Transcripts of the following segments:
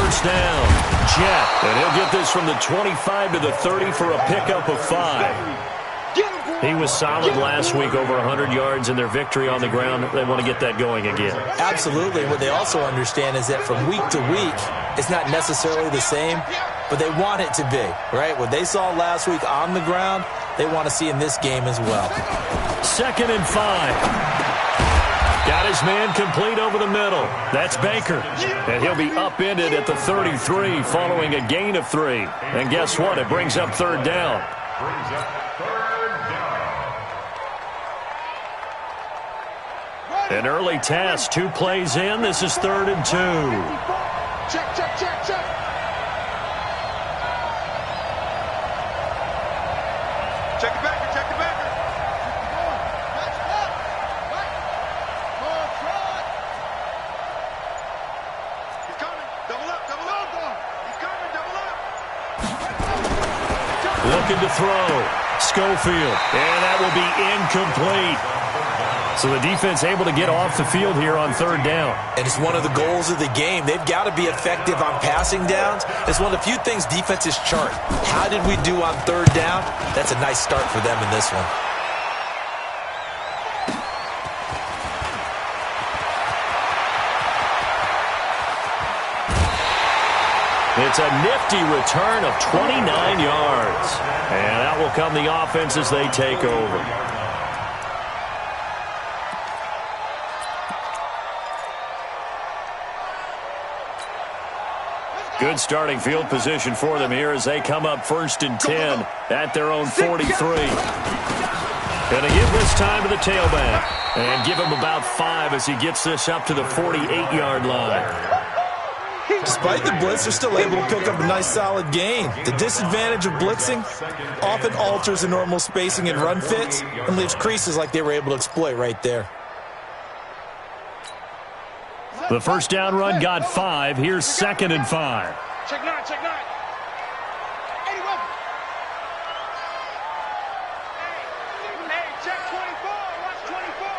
first down. Jet. And he'll get this from the 25 to the 30 for a pickup of 5. He was solid last week, over 100 yards in their victory on the ground. They want to get that going again. Absolutely. What they also understand is that from week to week, it's not necessarily the same, but they want it to be, right? What they saw last week on the ground, they want to see in this game as well. 2nd and 5. Got his man complete over the middle. That's Baker. And he'll be upended at the 33 following a gain of 3. And guess what? It brings up 3rd down. An early task, 2 plays in. This is 3rd and 2. Check, check, check, check. Check the backer, check the backer. He's coming. Double up, double up. He's coming, double up. Looking to throw. Schofield. And that will be incomplete. So the defense able to get off the field here on 3rd down. And it's one of the goals of the game. They've got to be effective on passing downs. It's one of the few things defenses chart. How did we do on 3rd down? That's a nice start for them in this one. It's a nifty return of 29 yards. And that will come the offense as they take over. Good starting field position for them here as they come up 1st and 10 at their own 43. Going to give this time to the tailback and give him about 5 as he gets this up to the 48-yard line. Despite the blitz, they're still able to pick up a nice solid gain. The disadvantage of blitzing often alters the normal spacing and run fits and leaves creases like they were able to exploit right there. The first down run got 5. Here's 2nd and 5. Check 9, check 9. 81. Hey, check 24. Watch 24.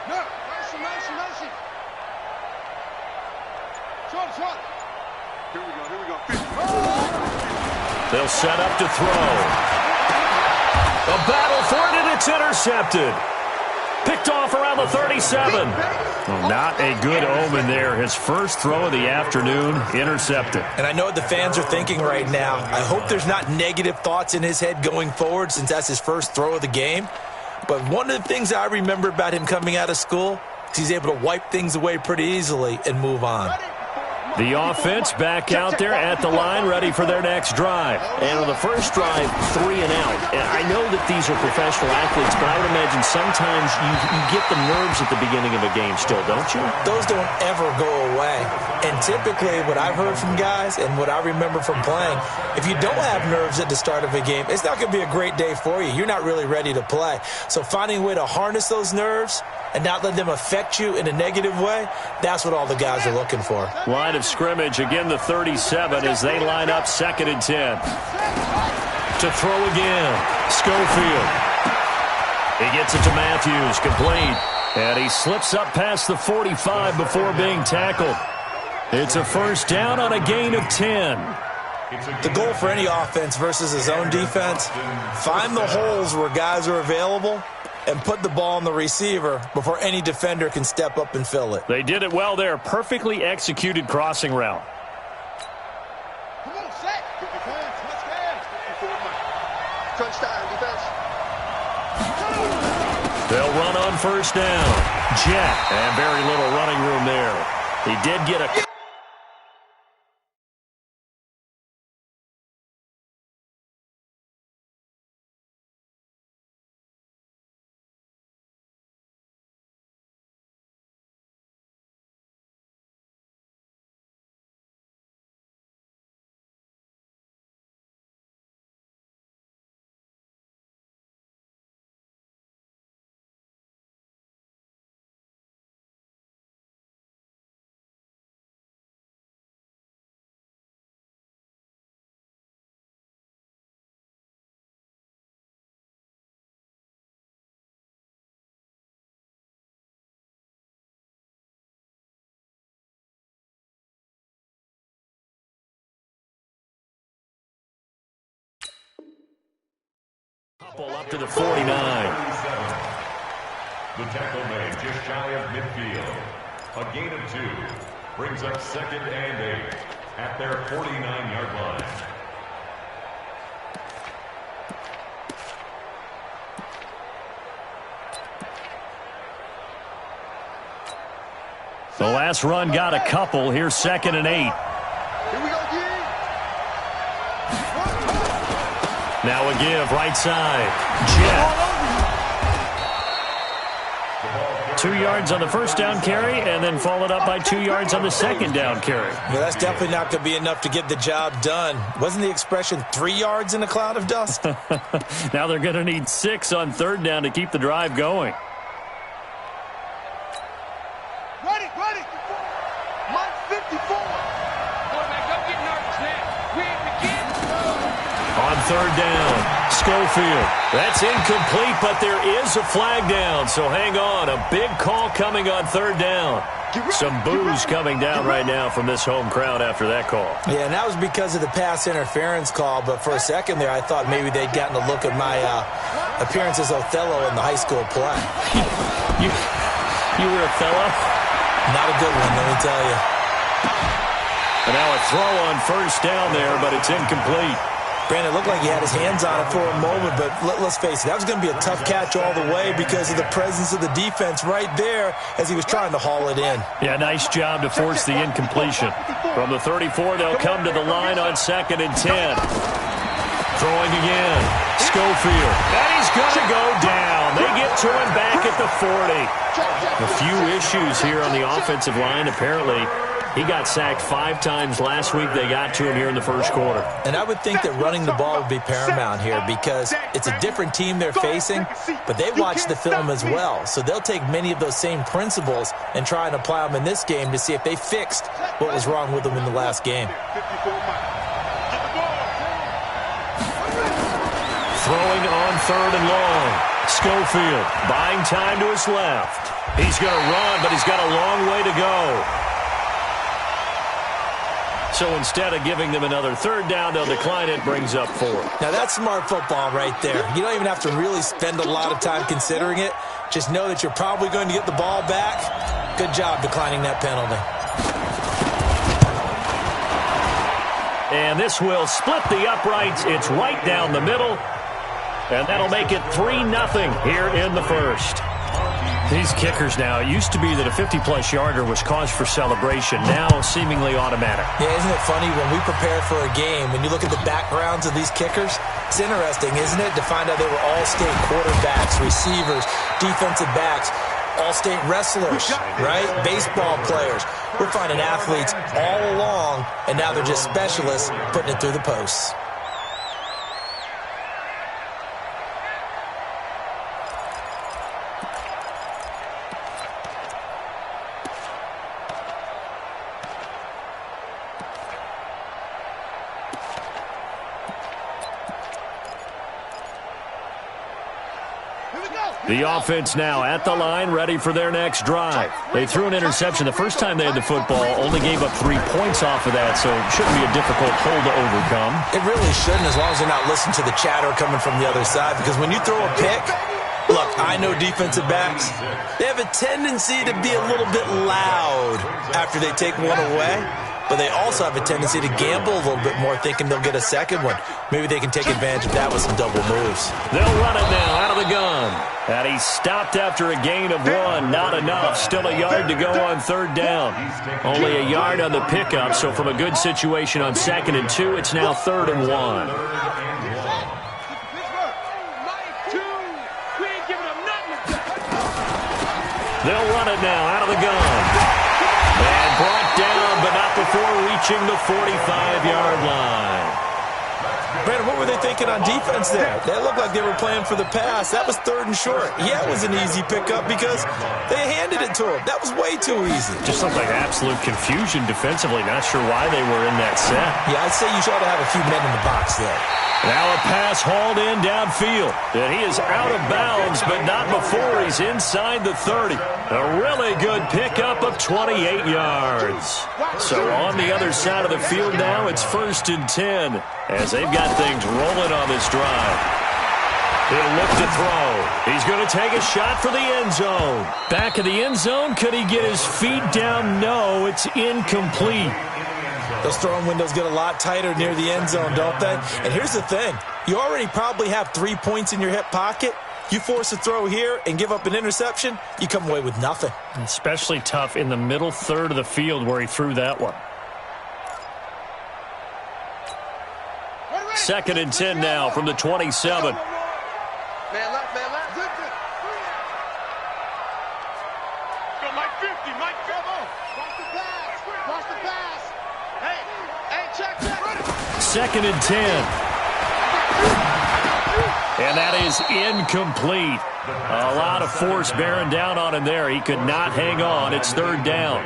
No, motion. Short. Here we go. They'll set up to throw. A battle for it, and it's intercepted. Picked off around the 37. Well, not a good omen there. His first throw of the afternoon, intercepted. And I know what the fans are thinking right now. I hope there's not negative thoughts in his head going forward since that's his first throw of the game. But one of the things I remember about him coming out of school is he's able to wipe things away pretty easily and move on. The offense back out there at the line, ready for their next drive. And on the first drive, 3 and out. And I know that these are professional athletes, but I would imagine sometimes you get the nerves at the beginning of a game still, don't you? Those don't ever go away. And typically what I've heard from guys and what I remember from playing, if you don't have nerves at the start of a game, it's not going to be a great day for you. You're not really ready to play. So finding a way to harness those nerves and not let them affect you in a negative way, that's what all the guys are looking for. Line of scrimmage, again the 37 as they line up 2nd and 10. To throw again, Schofield. He gets it to Matthews, complete. And he slips up past the 45 before being tackled. It's a first down on a gain of 10. The goal for any offense versus a zone defense, find the holes where guys are available and put the ball on the receiver before any defender can step up and fill it. They did it well there. Perfectly executed crossing route. Come on, set. Touchdown, defense. They'll run on first down. Jet. And very little running room there. He did get a Up to the 49. The tackle made just shy of midfield. A gain of 2 brings up 2nd and 8 at their 49-yard line. The last run got a couple. Here's 2nd and 8. Here we go, G. Now a give, right side. Jet. 2 yards on the first down carry, and then followed up by 2 yards on the second down carry. Yeah, that's definitely not going to be enough to get the job done. Wasn't the expression 3 yards in a cloud of dust? Now they're going to need 6 on 3rd down to keep the drive going. Ready. Mike 54. Quarterback, don't get nervous now. We ain't begin. On 3rd down, Schofield. That's incomplete, but there is a flag down, so hang on. A big call coming on 3rd down. Some boos coming down right now from this home crowd after that call. Yeah, and that was because of the pass interference call, but for a second there I thought maybe they'd gotten a look at my appearance as Othello in the high school play. You were Othello? Not a good one, let me tell you. And now a throw on 1st down there, but it's incomplete. Brandon, it looked like he had his hands on it for a moment, but let's face it, that was going to be a tough catch all the way because of the presence of the defense right there as he was trying to haul it in. Yeah, nice job to force the incompletion. From the 34, they'll come to the line on 2nd and 10. Throwing again. Schofield. And he's going to go down. They get to him back at the 40. A few issues here on the offensive line, apparently. He got sacked 5 times last week. They got to him here in the first quarter. And I would think that running the ball would be paramount here because it's a different team they're facing, but they watch the film as well. So they'll take many of those same principles and try and apply them in this game to see if they fixed what was wrong with them in the last game. Throwing on 3rd and long. Schofield buying time to his left. He's going to run, but he's got a long way to go. So instead of giving them another 3rd down, they'll decline it, brings up 4. Now that's smart football right there. You don't even have to really spend a lot of time considering it. Just know that you're probably going to get the ball back. Good job declining that penalty. And this will split the uprights. It's right down the middle. And that'll make it 3-0 here in the first. These kickers now, it used to be that a 50-plus yarder was cause for celebration, now seemingly automatic. Yeah, isn't it funny when we prepare for a game, when you look at the backgrounds of these kickers, it's interesting, isn't it, to find out they were all-state quarterbacks, receivers, defensive backs, all-state wrestlers, right? Baseball players. We're finding athletes all along, and now they're just specialists putting it through the posts. The offense now at the line, ready for their next drive. They threw an interception the first time they had the football, only gave up 3 points off of that, so it shouldn't be a difficult hole to overcome. It really shouldn't, as long as they're not listening to the chatter coming from the other side, because when you throw a pick, look, I know defensive backs, they have a tendency to be a little bit loud after they take one away. But they also have a tendency to gamble a little bit more, thinking they'll get a second one. Maybe they can take advantage of that with some double moves. They'll run it now out of the gun. And he stopped after a gain of 1. Not enough. Still a yard to go on 3rd down. Only a yard on the pickup, so from a good situation on 2nd and 2, it's now 3rd and 1. They'll run it now out of the gun. And brought down, but not before reaching the 45-yard line. Brandon, what were they thinking on defense there? They looked like they were playing for the pass. That was 3rd and short. Yeah, it was an easy pickup because they handed it to him. That was way too easy. Just looked like absolute confusion defensively. Not sure why they were in that set. Yeah, I'd say you ought to have a few men in the box there. Now a pass hauled in downfield. And he is out of bounds, but not before he's inside the 30. A really good pickup of 28 yards. So on the other side of the field now, it's 1st and 10 as they've got things rolling on this drive. He'll look to throw. He's going to take a shot for the end zone. Back of the end zone. Could he get his feet down? No, it's incomplete. Those throwing windows get a lot tighter near the end zone, don't they? And here's the thing. You already probably have 3 points in your hip pocket. You force a throw here and give up an interception, you come away with nothing. Especially tough in the middle third of the field where he threw that one. 2nd and 10 now from the 27. Man left, man left. Go Mike 50, Mike 50. Watch the pass. Watch the pass. Hey, check. 2nd and 10. And that is incomplete. A lot of force bearing down on him there. He could not hang on. It's 3rd down.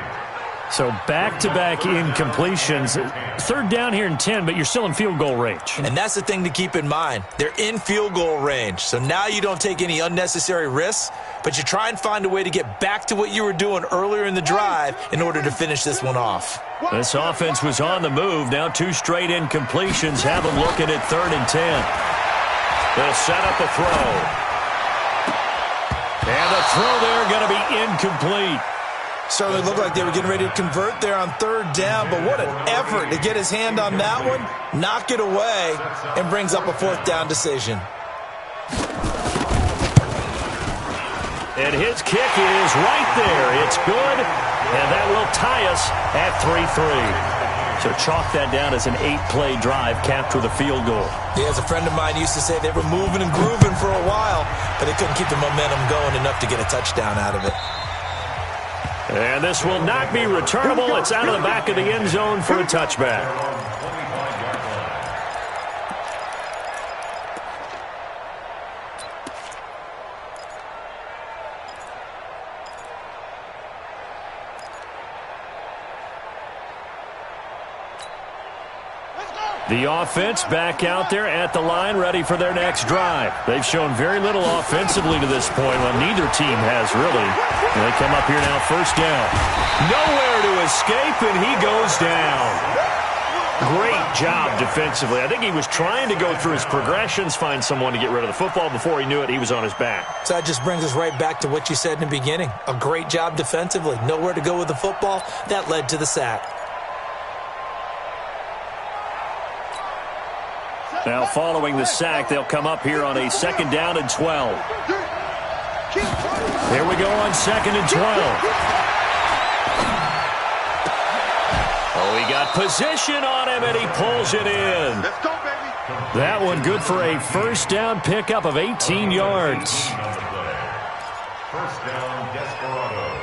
So back-to-back incompletions. 3rd down here in 10, but you're still in field goal range. And that's the thing to keep in mind. They're in field goal range. So now you don't take any unnecessary risks, but you try and find a way to get back to what you were doing earlier in the drive in order to finish this one off. This offense was on the move. Now 2 straight incompletions have them looking at 3rd and 10. They'll set up a throw. And the throw there going to be incomplete. Certainly looked like they were getting ready to convert there on 3rd down, but what an effort to get his hand on that one, knock it away, and brings up a 4th down decision. And his kick is right there. It's good, and that will tie us at 3-3. So chalk that down as an 8-play drive, capture the field goal. Yeah, as a friend of mine used to say, they were moving and grooving for a while, but they couldn't keep the momentum going enough to get a touchdown out of it. And this will not be returnable. It's out of the back of the end zone for a touchback. The offense back out there at the line, ready for their next drive. They've shown very little offensively to this point. Well, neither team has really. They come up here now, 1st down. Nowhere to escape, and he goes down. Great job defensively. I think he was trying to go through his progressions, find someone to get rid of the football. Before he knew it, he was on his back. So that just brings us right back to what you said in the beginning. A great job defensively. Nowhere to go with the football. That led to the sack. Now, following the sack, they'll come up here on a 2nd down and 12. Here we go on 2nd and 12. Oh, he got position on him, and he pulls it in. Let's go, baby. That one good for a 1st down pickup of 18 yards. 1st down, Desperados.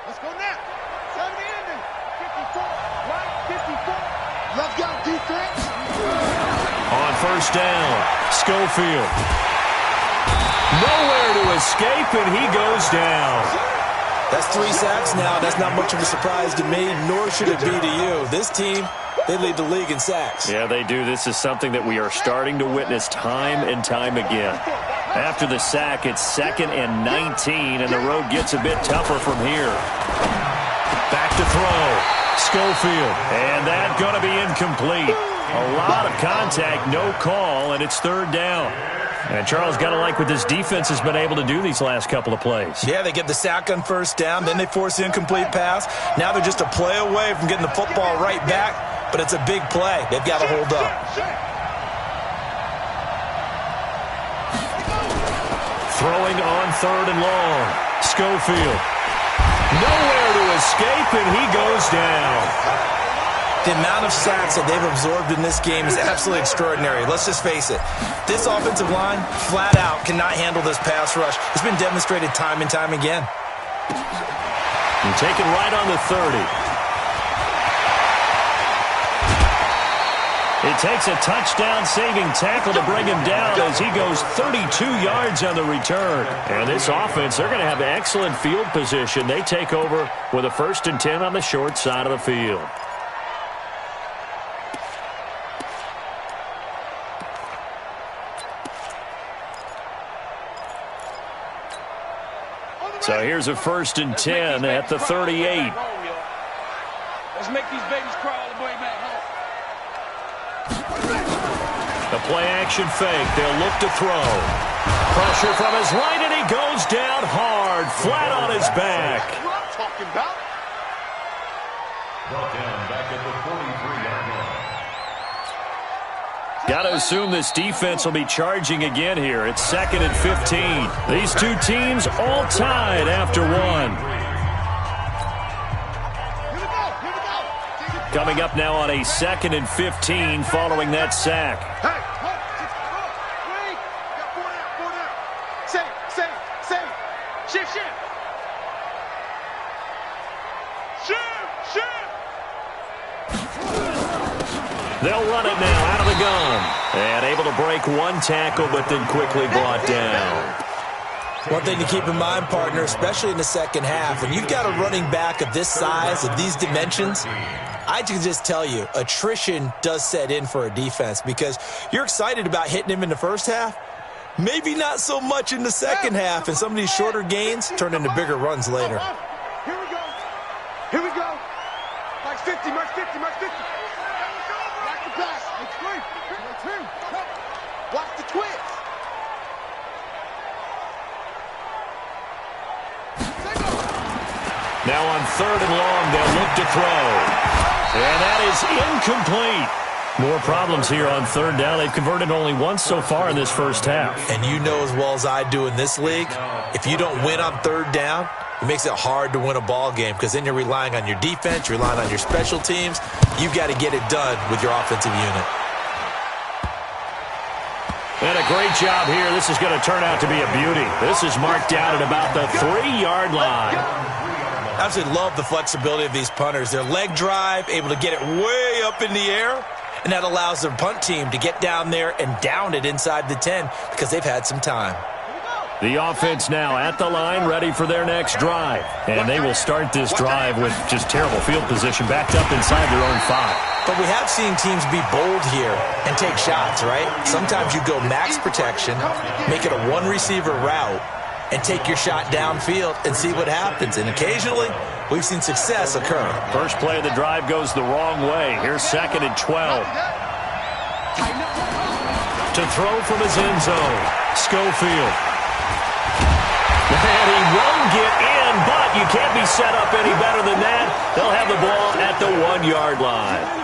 Let's go now. 70 ending. 54. Right, 54. Left guard defense. On 1st down, Schofield. Nowhere to escape, and he goes down. That's 3 sacks now. That's not much of a surprise to me, nor should it be to you. This team, they lead the league in sacks. Yeah, they do. This is something that we are starting to witness time and time again. After the sack, it's 2nd and 19, and the road gets a bit tougher from here. Back to throw. Schofield. And that's going to be incomplete. A lot of contact, no call, and it's 3rd down. And Charles, got to like what this defense has been able to do these last couple of plays. Yeah, they get the sack on 1st down, then they force the incomplete pass. Now they're just a play away from getting the football right back, but it's a big play. They've got to hold up. Throwing on 3rd and long. Schofield. Nowhere to escape, and he goes down. The amount of sacks that they've absorbed in this game is absolutely extraordinary. Let's just face it. This offensive line, flat out, cannot handle this pass rush. It's been demonstrated time and time again. And taken right on the 30. It takes a touchdown-saving tackle to bring him down as he goes 32 yards on the return. And this offense, they're going to have excellent field position. They take over with a 1st and 10 on the short side of the field. So here's a 1st and 10 at the 38. Let's make these babies cry all the way back home. The play-action fake. They'll look to throw. Pressure from his right, and he goes down hard, flat on his back. That's what I'm talking about. Brought down back at the 43-yard line. Got to assume this defense will be charging again here. It's 2nd and 15. These two teams all tied after one. Here we go. Here we go. Coming up now on a 2nd and 15 following that sack. Hey, hold, wait. Got 4 down. Save. Shift. They'll run it now out of the gun. And able to break one tackle, but then quickly brought down. One thing to keep in mind, partner, especially in the second half, when you've got a running back of this size, of these dimensions, I can just tell you, attrition does set in for a defense because you're excited about hitting him in the first half. Maybe not so much in the second half, and some of these shorter gains turn into bigger runs later. Here we go. March 50. Watch the pass. Watch the twist. Now on 3rd and long, they'll look to throw. And that is incomplete. More problems here on 3rd down. They've converted only once so far in this first half. And you know as well as I do in this league, if you don't win on 3rd down, it makes it hard to win a ball game because then you're relying on your defense, you're relying on your special teams. You've got to get it done with your offensive unit. And a great job here. This is going to turn out to be a beauty. This is marked down at about the 3-yard line. I absolutely love the flexibility of these punters. Their leg drive, able to get it way up in the air, and that allows their punt team to get down there and down it inside the 10 because they've had some time. The offense now at the line, ready for their next drive. And they will start this drive with just terrible field position, backed up inside their own 5. But we have seen teams be bold here and take shots, right? Sometimes you go max protection, make it a one-receiver route, and take your shot downfield and see what happens. And occasionally, we've seen success occur. First play of the drive goes the wrong way. Here's 2nd and 12. To throw from his end zone, Schofield. And he won't get in, but you can't be set up any better than that. They'll have the ball at the 1-yard line.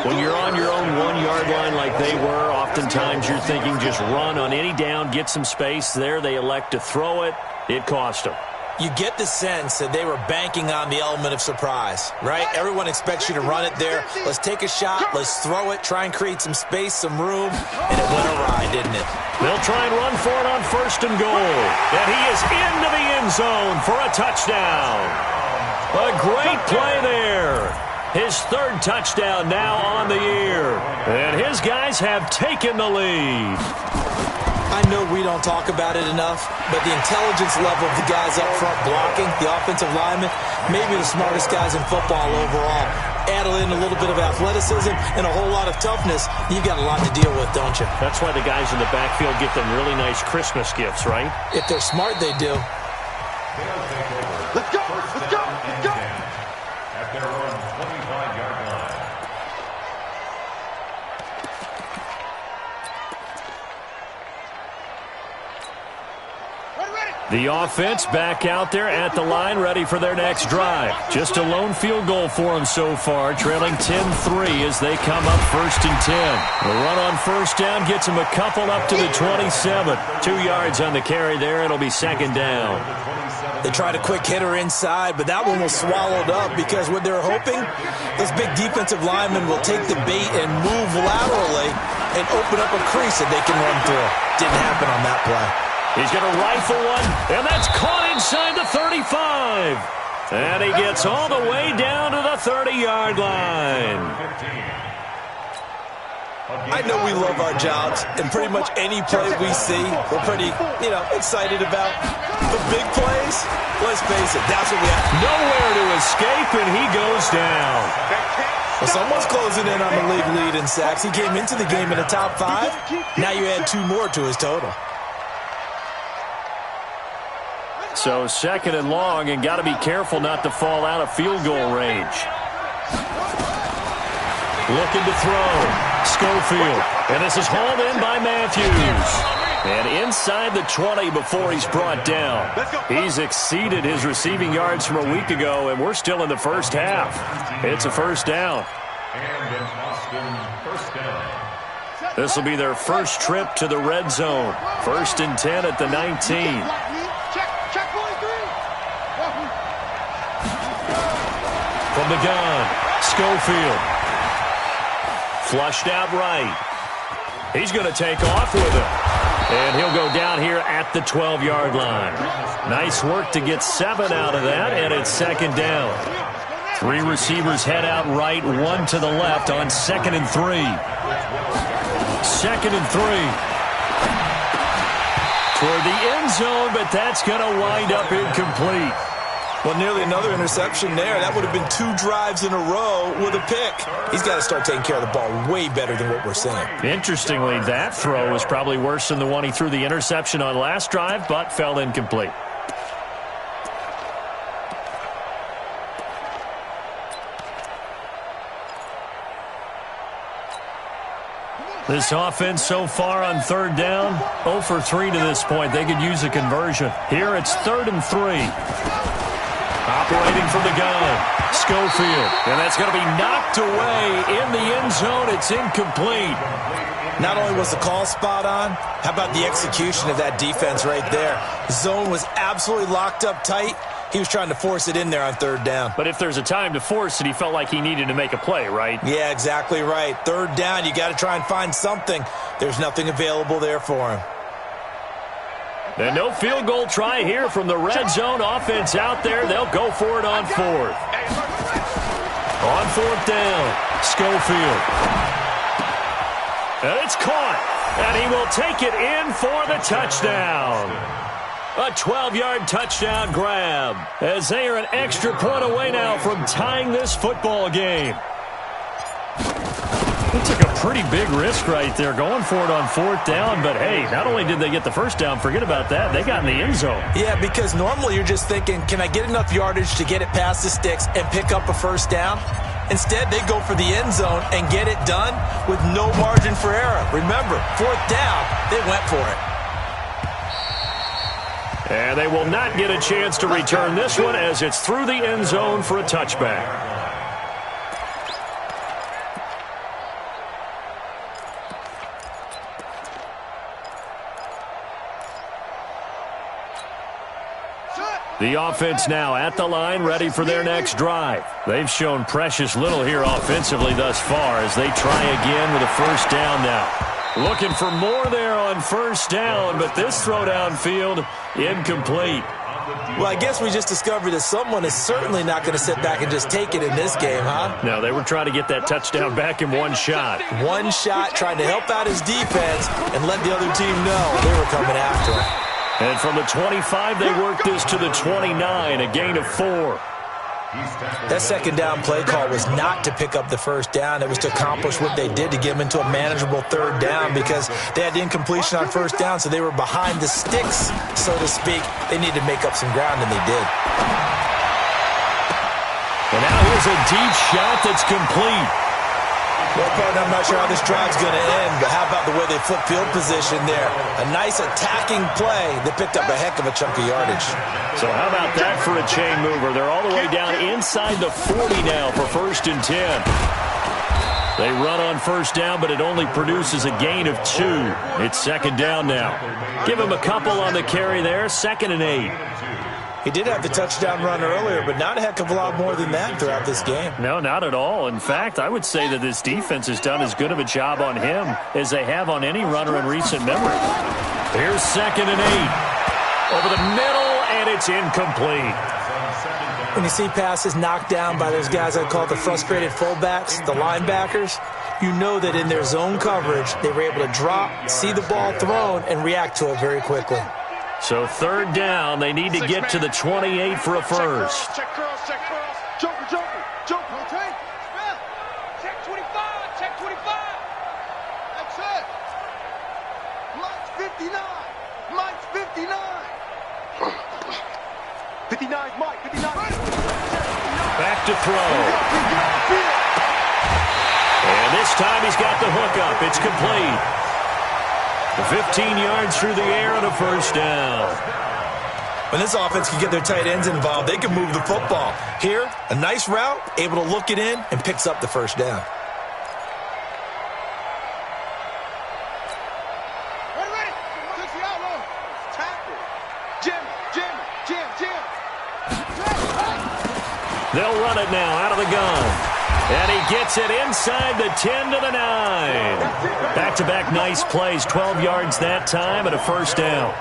When you're on your own 1-yard line like they were, oftentimes you're thinking just run on any down, get some space. There they elect to throw it. It cost them. You get the sense that they were banking on the element of surprise, right? Everyone expects you to run it there. Let's take a shot. Let's throw it. Try and create some space, some room. And it went awry, didn't it? They'll try and run for it on 1st and goal. And he is into the end zone for a touchdown. A great play there. His 3rd touchdown now on the year. And his guys have taken the lead. I know we don't talk about it enough, but the intelligence level of the guys up front blocking, the offensive linemen, maybe the smartest guys in football overall. Add in a little bit of athleticism and a whole lot of toughness, you've got a lot to deal with, don't you? That's why the guys in the backfield get them really nice Christmas gifts, right? If they're smart, they do. Let's go. At their own 25-yard line. The offense back out there at the line, ready for their next drive. Just a lone field goal for them so far, trailing 10-3 as they come up 1st and 10. The run on 1st down gets them a couple up to the 27. 2 yards on the carry there. It'll be 2nd down. They tried a quick hitter inside, but that one was swallowed up because what they're hoping, those big defensive linemen will take the bait and move laterally and open up a crease that they can run through. Didn't happen on that play. He's going to rifle one, and that's caught inside the 35. And he gets all the way down to the 30-yard line. I know we love our jobs, and pretty much any play we see, we're pretty, excited about. The big plays, let's face it, that's what we have. Nowhere to escape, and he goes down. Well, someone's closing in on the league lead in sacks. He came into the game in the top 5. Now you add 2 more to his total. So 2nd and long, and got to be careful not to fall out of field goal range. Looking to throw. Schofield. And this is hauled in by Matthews. And inside the 20 before he's brought down. He's exceeded his receiving yards from a week ago, and we're still in the first half. It's a first down. And an Austin first down. This will be their first trip to the red zone. 1st and 10 at the 19. From the gun, Schofield. Flushed out right. He's going to take off with it. And he'll go down here at the 12-yard line. Nice work to get 7 out of that, and it's 2nd down. 3 receivers head out right, 1 to the left on 2nd and 3. 2nd and 3. Toward the end zone, but that's going to wind up incomplete. Well, nearly another interception there. That would have been 2 drives in a row with a pick. He's got to start taking care of the ball way better than what we're seeing. Interestingly, that throw was probably worse than the one he threw the interception on last drive, but fell incomplete. This offense so far on 3rd down, 0 for 3 to this point. They could use a conversion. Here it's 3rd and 3. Operating from the gun, Schofield. And that's going to be knocked away in the end zone. It's incomplete. Not only was the call spot on, how about the execution of that defense right there? The zone was absolutely locked up tight. He was trying to force it in there on 3rd down. But if there's a time to force it, he felt like he needed to make a play, right? Yeah, exactly right. 3rd down, you got to try and find something. There's nothing available there for him. And no field goal try here from the red zone. Offense out there. They'll go for it on 4th. On 4th down, Schofield. And it's caught. And he will take it in for the touchdown. A 12-yard touchdown grab, as they are an extra point away now from tying this football game. He took a pretty big risk right there going for it on 4th down, but hey, not only did they get the first down, forget about that, they got in the end zone. Yeah, because normally you're just thinking, can I get enough yardage to get it past the sticks and pick up a first down? Instead, they go for the end zone and get it done with no margin for error. Remember, 4th down, they went for it. And they will not get a chance to return this one as it's through the end zone for a touchback. The offense now at the line, ready for their next drive. They've shown precious little here offensively thus far as they try again with a first down now. Looking for more there on first down, but this throw downfield, incomplete. Well, I guess we just discovered that someone is certainly not going to sit back and just take it in this game, huh? No, they were trying to get that touchdown back in one shot. One shot, trying to help out his defense and let the other team know they were coming after him. And from the 25, they worked this to the 29, a gain of 4. That second down play call was not to pick up the first down. It was to accomplish what they did to get them into a manageable third down because they had the incompletion on first down, so they were behind the sticks, so to speak. They needed to make up some ground, and they did. And now here's a deep shot that's complete. Well, partner, I'm not sure how this drive's going to end, but how about the way they flip field position there? A nice attacking play that picked up a heck of a chunk of yardage. So how about that for a chain mover? They're all the way down inside the 40 now for 1st and 10. They run on first down, but it only produces a gain of 2. It's 2nd down now. Give him a couple on the carry there, 2nd and 8. He did have the touchdown run earlier, but not a heck of a lot more than that throughout this game. No, not at all. In fact, I would say that this defense has done as good of a job on him as they have on any runner in recent memory. Here's 2nd and 8. Over the middle, and it's incomplete. When you see passes knocked down by those guys I call the frustrated fullbacks, the linebackers, you know that in their zone coverage, they were able to drop, see the ball thrown, and react to it very quickly. So third down, they need to get to the 28 for a first. Check curls, check curls. Joker, joker, joker. Okay. Check 25, check 25. That's it. Mike's 59. Mike's 59. 59's Mike. 59. Back to throw. And this time he's got the hook up. It's complete. 15 yards through the air and a first down. When this offense can get their tight ends involved, they can move the football. Here, a nice route, able to look it in, and picks up the first down. Ready. Six the outlaw. Tackle. Jim. They'll run it now out of the gun. And he gets it inside the 10 to the 9. Back-to-back nice plays, 12 yards that time and a first down.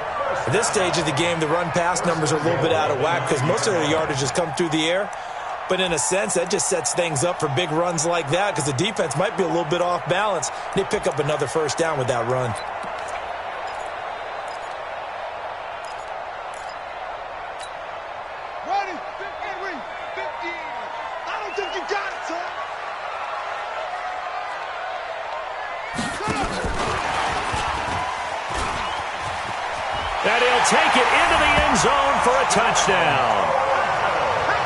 At this stage of the game, the run-pass numbers are a little bit out of whack because most of their yardage has come through the air. But in a sense, that just sets things up for big runs like that because the defense might be a little bit off balance. They pick up another first down with that run. Ready. 15. I don't think you got it, son. And he'll take it into the end zone for a touchdown.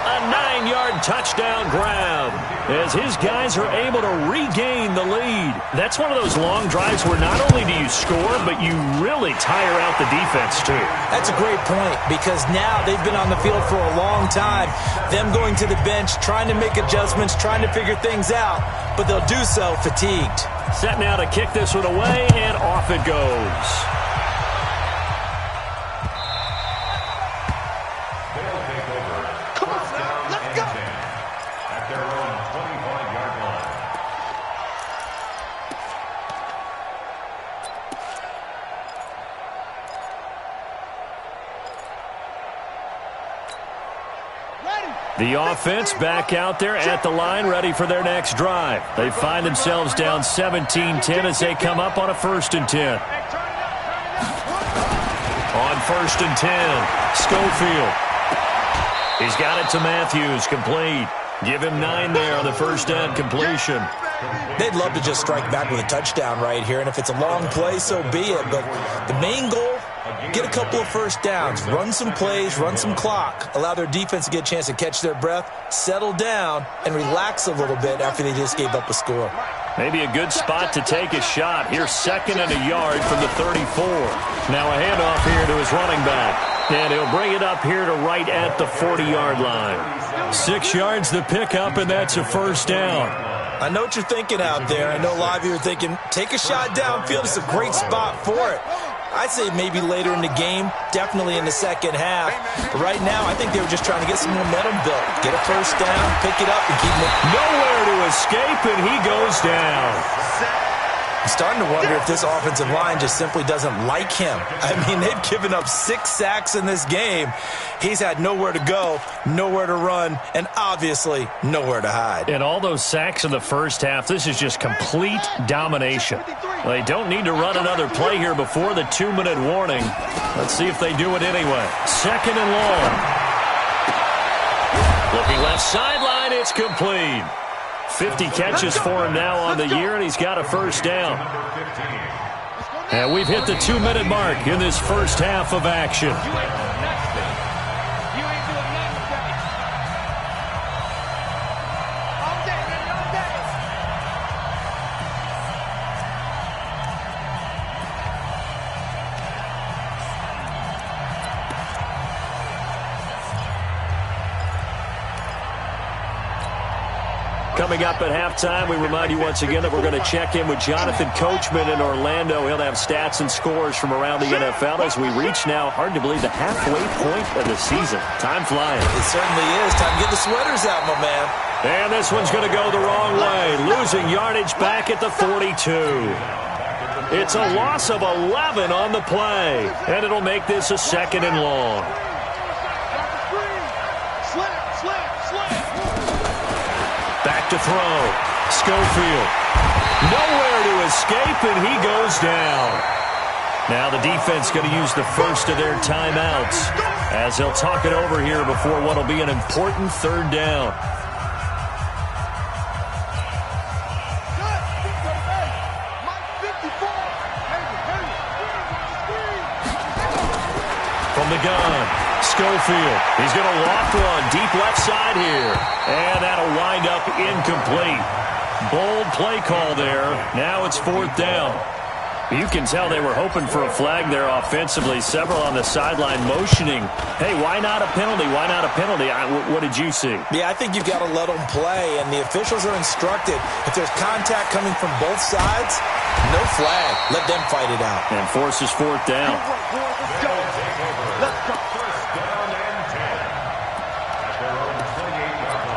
A 9-yard touchdown grab as his guys are able to regain the lead. That's one of those long drives where not only do you score, but you really tire out the defense too. That's a great point because now they've been on the field for a long time. Them going to the bench, trying to make adjustments, trying to figure things out, but they'll do so fatigued. Set now to kick this one away, and off it goes. The offense back out there at the line, ready for their next drive. They find themselves down 17-10 as they come up on a 1st and 10. On 1st and 10, Schofield. He's got it to Matthews, complete. Give him 9 there on the first down completion. They'd love to just strike back with a touchdown right here, and if it's a long play, so be it. But the main goal, get a couple of first downs, run some plays, run some clock, allow their defense to get a chance to catch their breath, settle down, and relax a little bit after they just gave up a score. Maybe a good spot to take a shot. Here's 2nd and a yard from the 34. Now a handoff here to his running back. And he'll bring it up here to right at the 40-yard line. 6 yards the pickup, and that's a first down. I know what you're thinking out there. I know a lot of you are thinking, take a shot downfield. It's a great spot for it. I'd say maybe later in the game, definitely in the second half. But right now, I think they were just trying to get some momentum built. Get a first down, pick it up, and keep moving. Nowhere to escape, and he goes down. I'm starting to wonder if this offensive line just simply doesn't like him. I mean, they've given up 6 sacks in this game. He's had nowhere to go, nowhere to run, and obviously nowhere to hide. And all those sacks in the first half, this is just complete domination. They don't need to run another play here before the 2-minute warning. Let's see if they do it anyway. 2nd and long. Looking left sideline, it's complete. 50 catches for him now on the year, and he's got a first down. And we've hit the 2-minute mark in this first half of action. Coming up at halftime, we remind you once again that we're going to check in with Jonathan Coachman in Orlando. He'll have stats and scores from around the NFL as we reach now, hard to believe, the halfway point of the season. Time flying. It certainly is. Time to get the sweaters out, my man. And this one's going to go the wrong way, losing yardage back at the 42. It's a loss of 11 on the play, and it'll make this a 2nd and long. Back to throw. Schofield. Nowhere to escape, and he goes down. Now the defense going to use the first of their timeouts as they'll talk it over here before what will be an important third down. From the gun, Schofield. He's going to loft one deep left side here. And that'll wind up incomplete. Bold play call there. Now it's fourth down. You can tell they were hoping for a flag there offensively. Several on the sideline motioning. Hey, why not a penalty? Why not a penalty? What did you see? Yeah, I think you've got to let them play, and the officials are instructed. If there's contact coming from both sides, no flag. Let them fight it out. And forces fourth down. Let's go. Let's go. First down and 10 at their own 28-yard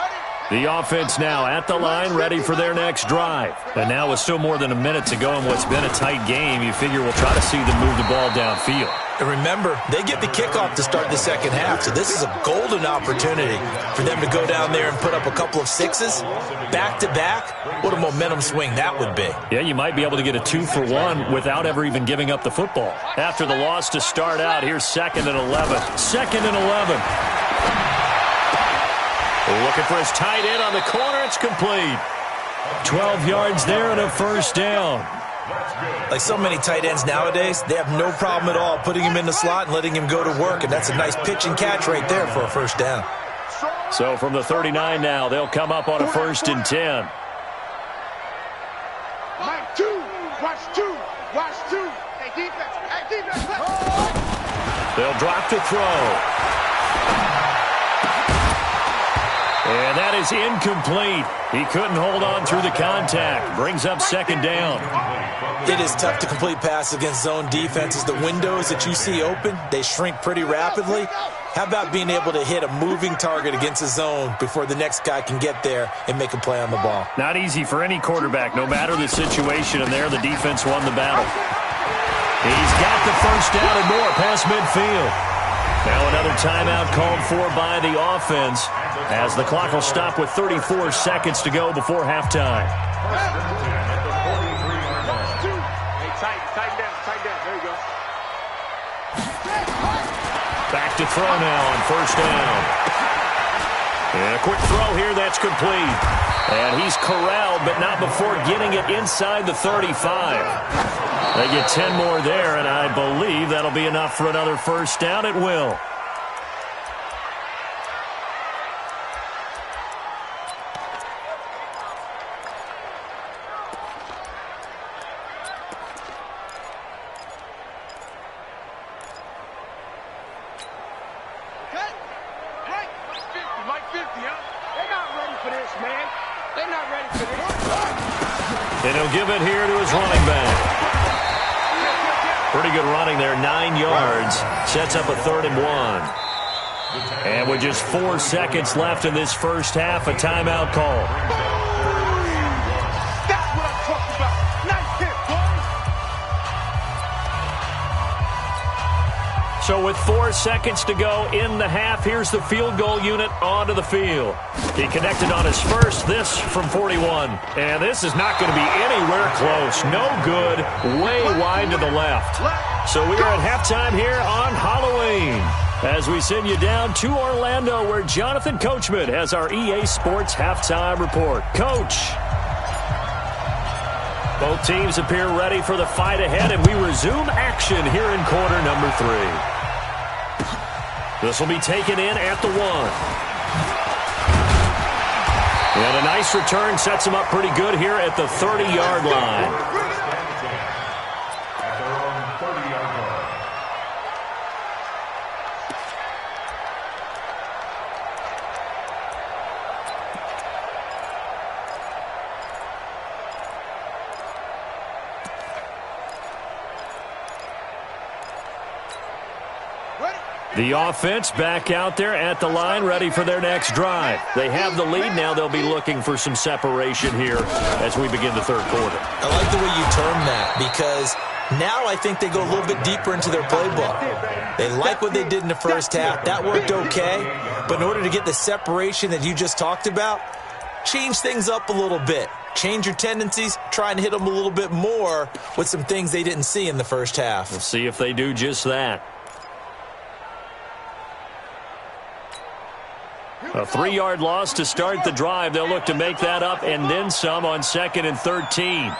line. The offense now at the line, ready for their next drive. And now with still more than a minute to go in what's been a tight game, you figure we'll try to see them move the ball downfield. And remember, they get the kickoff to start the second half, so this is a golden opportunity for them to go down there and put up a couple of sixes back-to-back. What a momentum swing that would be. Yeah, you might be able to get a 2-for-1 without ever even giving up the football. After the loss to start out, here's 2nd and 11. 2nd and 11. Looking for his tight end on the corner. It's complete. 12 yards there and a first down. Like so many tight ends nowadays, they have no problem at all putting him in the slot and letting him go to work, and that's a nice pitch and catch right there for a first down. So from the 39 now, they'll come up on a 1st and 10. Mike, two. Watch two. Watch two. Hey, defense. Hey, defense. They'll drop to throw. And that is incomplete. He couldn't hold on through the contact. Brings up 2nd down. It is tough to complete passes against zone defenses. The windows that you see open, they shrink pretty rapidly. How about being able to hit a moving target against a zone before the next guy can get there and make a play on the ball? Not easy for any quarterback, no matter the situation, and there the defense won the battle. He's got the first down and more past midfield. Now another timeout called for by the offense as the clock will stop with 34 seconds to go before halftime. Hey, tighten down. There you go. Back to throw now on first down. And a quick throw here, that's complete. And he's corralled, but not before getting it inside the 35. They get 10 more there, and I believe that'll be enough for another first down. It will. Mike 50, huh? They're not ready for this, man. They're not ready for this. And he'll give it here to his running back. Pretty good running there, 9 yards. Sets up a 3rd and 1. And with just 4 seconds left in this first half, a timeout call. That's what I'm talking about. Nice hit, boys. So with 4 seconds to go in the half, here's the field goal unit onto the field. He connected on his first, this from 41. And this is not going to be anywhere close. No good, way wide to the left. So we are at halftime here on Halloween as we send you down to Orlando where Jonathan Coachman has our EA Sports halftime report. Coach. Both teams appear ready for the fight ahead, and we resume action here in quarter number 3. This will be taken in at the 1. And a nice return sets him up pretty good here at the 30-yard line. At their own 30-yard line. The offense back out there at the line, ready for their next drive. They have the lead. Now they'll be looking for some separation here as we begin the third quarter. I like the way you term that because now I think they go a little bit deeper into their playbook. They like what they did in the first half. That worked okay. But in order to get the separation that you just talked about, change things up a little bit. Change your tendencies, try and hit them a little bit more with some things they didn't see in the first half. We'll see if they do just that. A 3-yard loss to start the drive. They'll look to make that up and then some on 2nd and 13.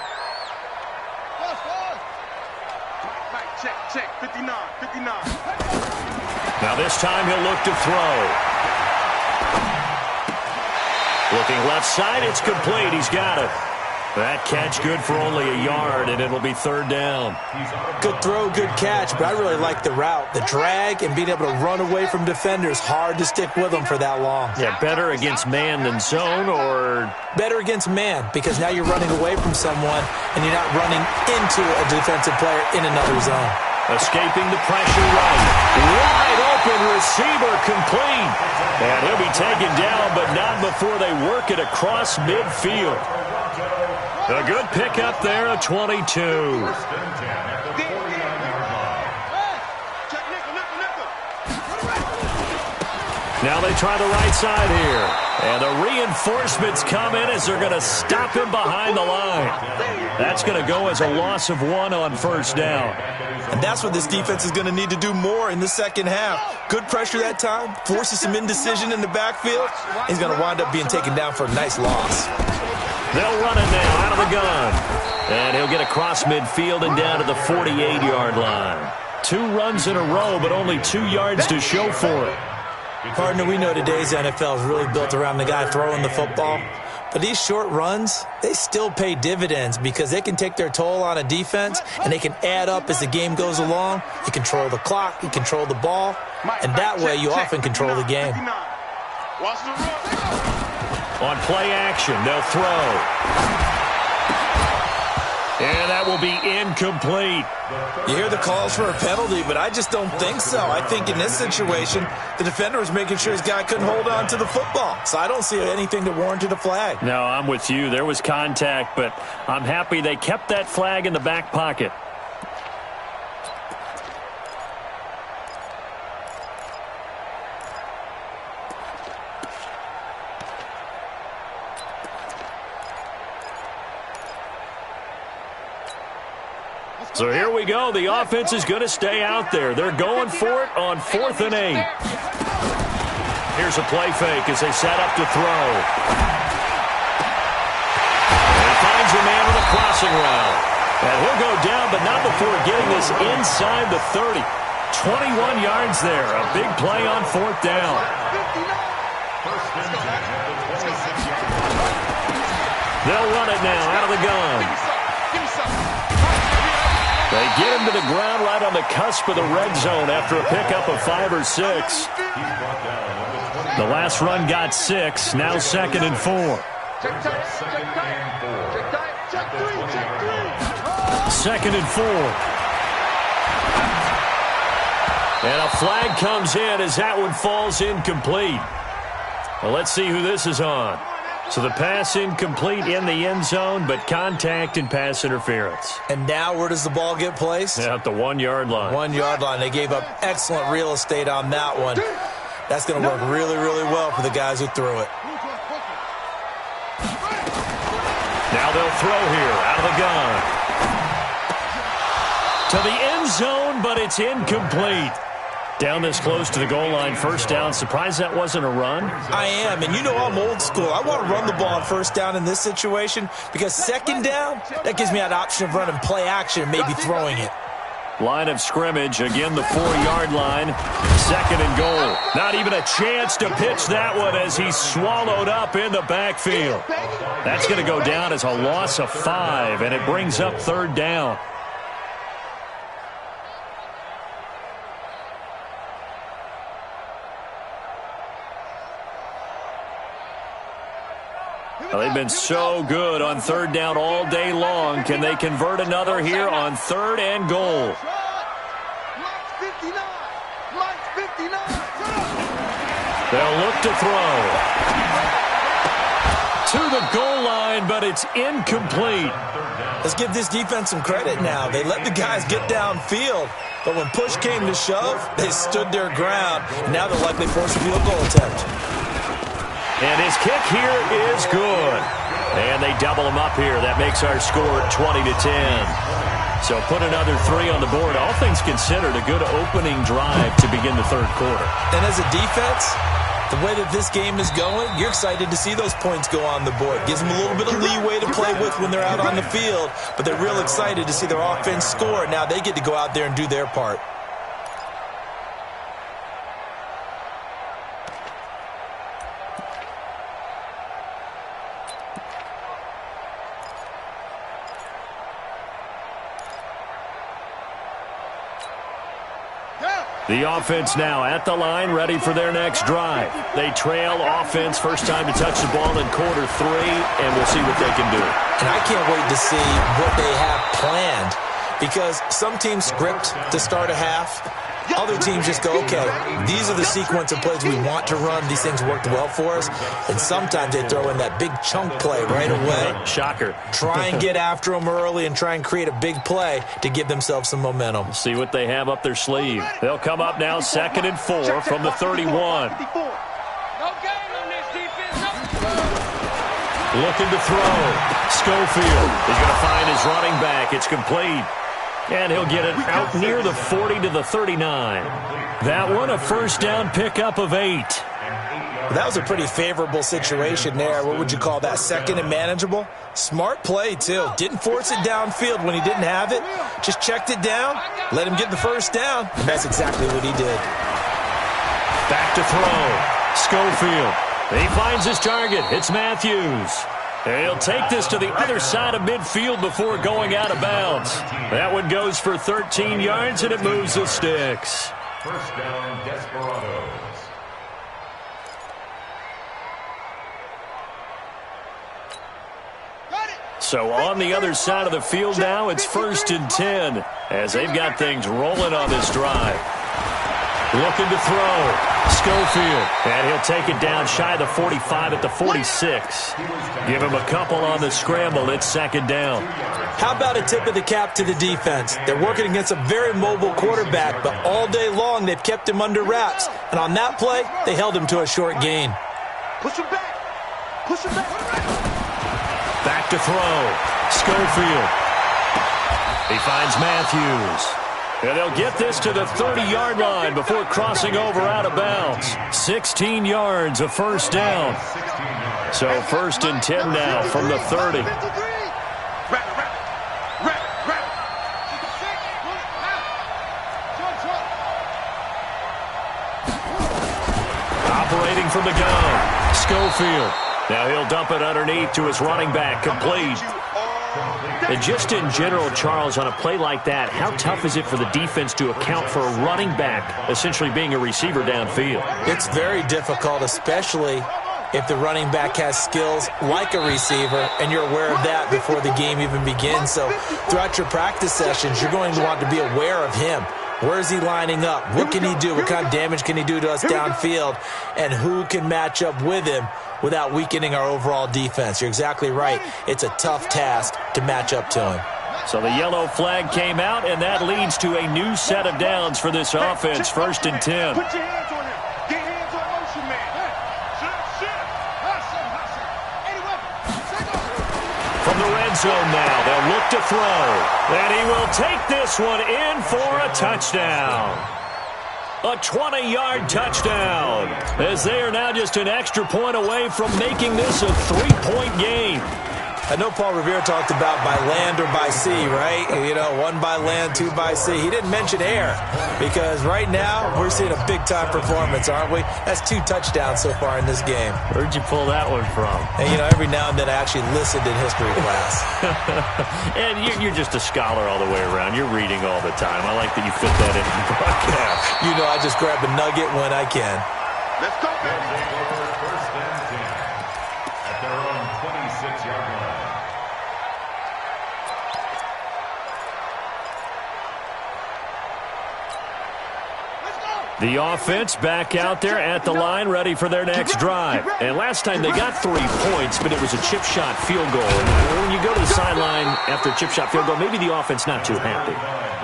Check, 59. Now this time he'll look to throw. Looking left side, it's complete. He's got it. That catch good for only a yard, and it'll be 3rd down. Good throw, good catch, but I really like the route. The drag and being able to run away from defenders, hard to stick with them for that long. Yeah, better against man than zone, or? Better against man, because now you're running away from someone and you're not running into a defensive player in another zone. Escaping the pressure right. Wide open receiver complete. And he'll be taken down, but not before they work it across midfield. A good pickup there, a 22. Now they try the right side here. And the reinforcements come in as they're going to stop him behind the line. That's going to go as a loss of 1 on 1st down. And that's what this defense is going to need to do more in the second half. Good pressure that time, forces some indecision in the backfield. He's going to wind up being taken down for a nice loss. They'll run it now out of the gun. And he'll get across midfield and down to the 48-yard line. 2 runs in a row, but only 2 yards to show for it. Partner, we know today's NFL is really built around the guy throwing the football. But these short runs, they still pay dividends because they can take their toll on a defense and they can add up as the game goes along. You control the clock, you control the ball, and that way you often control the game. On play action, they'll throw. And that will be incomplete. You hear the calls for a penalty, but I just don't think so. I think in this situation, the defender was making sure his guy couldn't hold on to the football. So I don't see anything that warranted a flag. No, I'm with you. There was contact, but I'm happy they kept that flag in the back pocket. So here we go. The offense is going to stay out there. They're going for it on 4th and 8. Here's a play fake as they set up to throw. And he finds a man with a crossing route. And he'll go down, but not before getting this inside the 30. 21 yards there. A big play on 4th down. They'll run it now out of the gun. They get him to the ground right on the cusp of the red zone after a pickup of 5 or 6. The last run got 6. Now 2nd and 4. 2nd and 4. And a flag comes in as that one falls incomplete. Well, let's see who this is on. So the pass incomplete in the end zone, but contact and pass interference. And now where does the ball get placed? At the 1-yard line. 1-yard line. They gave up excellent real estate on that one. That's going to work really, really well for the guys who threw it. Now they'll throw here out of the gun. To the end zone, but it's incomplete. Down this close to the goal line, 1st down. Surprised that wasn't a run? I am, and you know I'm old school. I want to run the ball on 1st down in this situation because 2nd down, that gives me that option of running play action and maybe throwing it. Line of scrimmage, again the 4-yard line. 2nd and goal. Not even a chance to pitch that one as he's swallowed up in the backfield. That's going to go down as a loss of 5, and it brings up 3rd down. Well, they've been so good on 3rd down all day long. Can they convert another here on 3rd and goal? They'll look to throw. To the goal line, but it's incomplete. Let's give this defense some credit now. They let the guys get downfield, but when push came to shove, they stood their ground, and now they'll likely force a field goal attempt. And his kick here is good. And they double him up here. That makes our score 20-10. So put another 3 on the board. All things considered, a good opening drive to begin the third quarter. And as a defense, the way that this game is going, you're excited to see those points go on the board. Gives them a little bit of leeway to play with when they're out on the field, but they're real excited to see their offense score. Now they get to go out there and do their part. The offense now at the line, ready for their next drive. They trail offense, first time to touch the ball in quarter 3, and we'll see what they can do. And I can't wait to see what they have planned, because some teams script to start a half. Other teams just go, okay, these are the sequence of plays we want to run. These things worked well for us. And sometimes they throw in that big chunk play right away. Shocker. Try and get after them early and try and create a big play to give themselves some momentum. See what they have up their sleeve. They'll come up now 2nd and 4 from the 31. No game on this defense. Looking to throw. Schofield is going to find his running back. It's complete. And he'll get it out near the 40 to the 39. That one, a first down pickup of 8. That was a pretty favorable situation there. What would you call that? Second and manageable? Smart play, too. Didn't force it downfield when he didn't have it. Just checked it down, let him get the first down. And that's exactly what he did. Back to throw. Schofield. He finds his target. It's Matthews. And he'll take this to the other side of midfield before going out of bounds. That one goes for 13 yards, and it moves the sticks. First down, Desperados. So on the other side of the field now, it's 1st and 10 as they've got things rolling on this drive. Looking to throw. Schofield. And he'll take it down shy of the 45 at the 46. Give him a couple on the scramble. It's 2nd down. How about a tip of the cap to the defense? They're working against a very mobile quarterback, but all day long they've kept him under wraps. And on that play, they held him to a short gain. Push him back. Push him back. Back to throw. Schofield. He finds Matthews. And they'll get this to the 30-yard line before crossing over out of bounds. 16 yards, a first down. So 1st and 10 now from the 30. Operating from the gun. Schofield. Now he'll dump it underneath to his running back, complete. And just in general, Charles, on a play like that, how tough is it for the defense to account for a running back essentially being a receiver downfield? It's very difficult, especially if the running back has skills like a receiver, and you're aware of that before the game even begins. So throughout your practice sessions, you're going to want to be aware of him. Where is he lining up? What can he do? What kind of damage can he do to us downfield? And who can match up with him without weakening our overall defense? You're exactly right. It's a tough task to match up to him. So the yellow flag came out, and that leads to a new set of downs for this offense. 1st and 10. Put your hands on him. Get hands on motion, man. Shift. From the red zone now, they'll look to throw. And he will take this one in for a touchdown. A 20-yard touchdown, as they are now just an extra point away from making this a 3-point game. I know Paul Revere talked about by land or by sea, right? You know, 1 by land, 2 by sea. He didn't mention air, because right now we're seeing a big-time performance, aren't we? That's 2 touchdowns so far in this game. Where'd you pull that one from? And, you know, every now and then I actually listened in history class. And you're just a scholar all the way around. You're reading all the time. I like that you fit that in the broadcast. You know, I just grab a nugget when I can. Let's go, baby. First and 10 at their own 26-yard line. Let's go. The offense back out there at the line, ready for their next drive. And last time they got 3 points, but it was a chip shot field goal. And when you go to the sideline after a chip shot field goal, maybe the offense not too happy.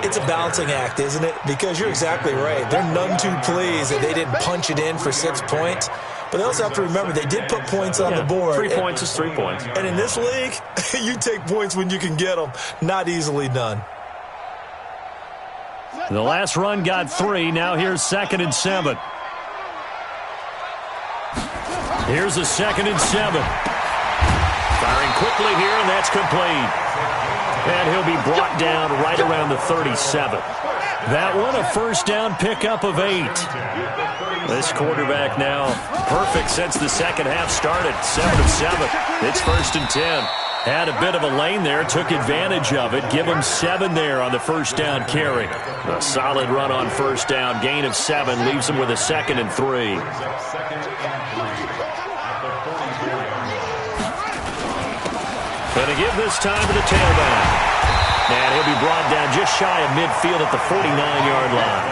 It's a balancing act, isn't it? Because you're exactly right. They're none too pleased that they didn't punch it in for 6 points. But they also have to remember they did put points on the board. 3 points is 3 points. And in this league, you take points when you can get them. Not easily done. The last run got 3. Now here's 2nd and 7. Here's a 2nd and 7. Firing quickly here, and that's complete. And he'll be brought down right around the 37. That one, a first down pickup of 8. This quarterback now perfect since the second half started. 7 of 7. It's 1st and 10. Had a bit of a lane there, took advantage of it. Give him 7 there on the first down carry. A solid run on first down. Gain of 7 leaves him with a 2nd and 3. Going to give this time to the tailback. And he'll be brought down just shy of midfield at the 49-yard line.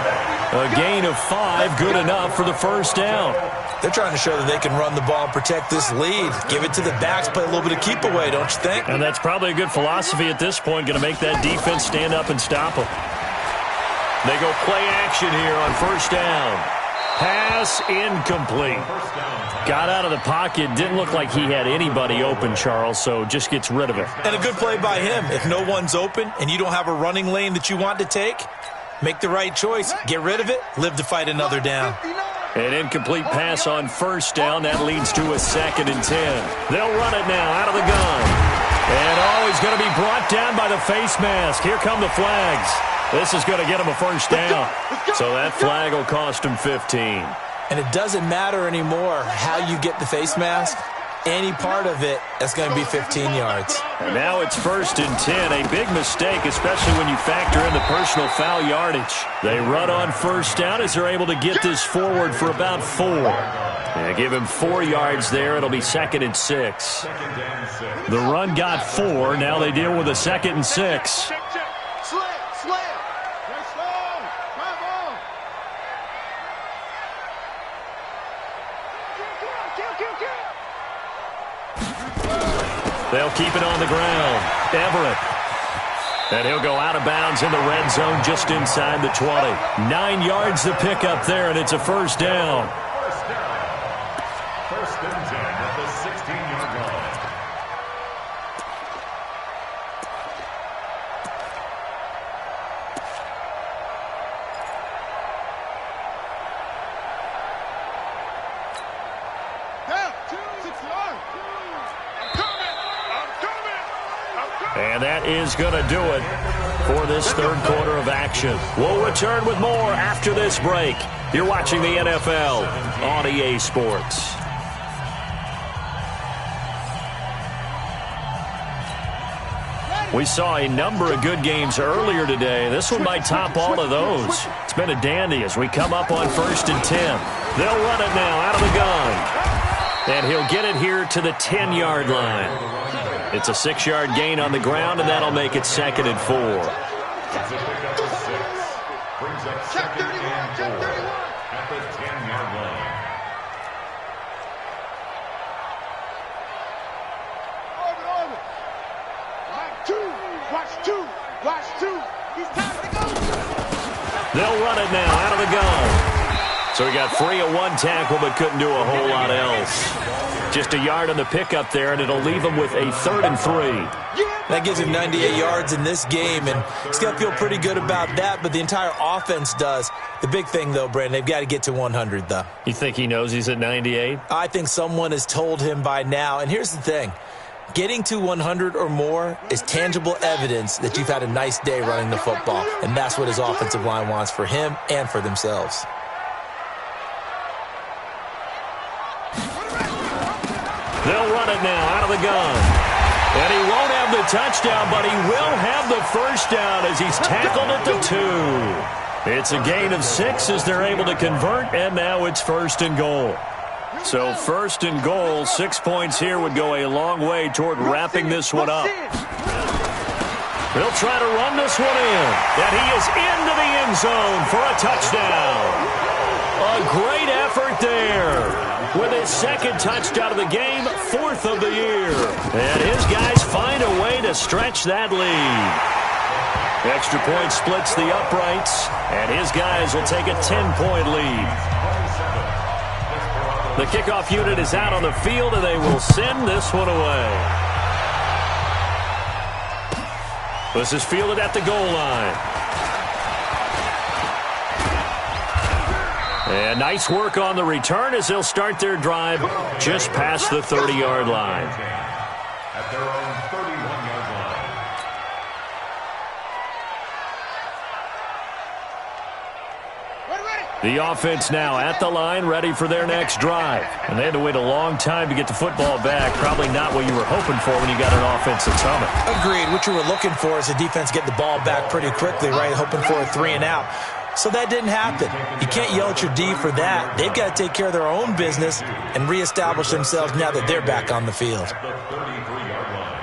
A gain of 5, good enough for the first down. They're trying to show that they can run the ball and protect this lead. Give it to the backs, play a little bit of keep away, don't you think? And that's probably a good philosophy at this point, going to make that defense stand up and stop them. They go play action here on first down. Pass incomplete. Got out of the pocket. Didn't look like he had anybody open, Charles, so just gets rid of it. And a good play by him. If no one's open and you don't have a running lane that you want to take, make the right choice. Get rid of it. Live to fight another down. An incomplete pass on first down. That leads to a 2nd and 10. They'll run it now out of the gun. And he's going to be brought down by the face mask. Here come the flags. This is going to get him a first down. So that flag will cost him 15. And it doesn't matter anymore how you get the face mask. Any part of it, that's going to be 15 yards. And now it's 1st and 10. A big mistake, especially when you factor in the personal foul yardage. They run on first down as they're able to get this forward for about 4. And give him 4 yards there. It'll be 2nd and 6. The run got 4. Now they deal with a 2nd and 6. They'll keep it on the ground. Everett. And he'll go out of bounds in the red zone just inside the 20. 9 yards to pick up there, and it's a first down. First down. 1st and 10 at the 16-yard line. And that is going to do it for this third quarter of action. We'll return with more after this break. You're watching the NFL on EA Sports. We saw a number of good games earlier today. This one might top all of those. It's been a dandy as we come up on 1st and 10. They'll run it now out of the gun. And he'll get it here to the 10-yard line. It's a 6-yard gain on the ground, and that'll make it 2nd and 4. It's a pickup of 6. Brings up 2nd and 4 at the 10-yard line. Watch 2. He's time to go. They'll run it now out of the gun. So he got free of 1 tackle, but couldn't do a whole lot else. Just a yard on the pickup there, and it'll leave him with a 3rd and 3. That gives him 98 yards in this game, and he's got to feel pretty good about that, but the entire offense does. The big thing, though, Brandon, they've got to get to 100, though. You think he knows he's at 98? I think someone has told him by now, and here's the thing. Getting to 100 or more is tangible evidence that you've had a nice day running the football, and that's what his offensive line wants for him and for themselves. They'll run it now out of the gun. And he won't have the touchdown, but he will have the first down as he's tackled at the 2. It's a gain of 6 as they're able to convert, and now it's 1st and goal. So 1st and goal, 6 points here would go a long way toward wrapping this one up. They'll try to run this one in, and he is into the end zone for a touchdown. A great effort there. With his second touchdown of the game, 4th of the year. And his guys find a way to stretch that lead. Extra point splits the uprights, and his guys will take a 10-point lead. The kickoff unit is out on the field, and they will send this one away. This is fielded at the goal line. And nice work on the return as they'll start their drive just past the 30-yard line. At their own 31-yard line. The offense now at the line, ready for their next drive. And they had to wait a long time to get the football back. Probably not what you were hoping for when you got an offensive summit. Agreed. What you were looking for is the defense get the ball back pretty quickly, right? Hoping for a 3 and out. So that didn't happen. You can't yell at your D for that. They've got to take care of their own business and reestablish themselves now that they're back on the field. At the 33-yard line.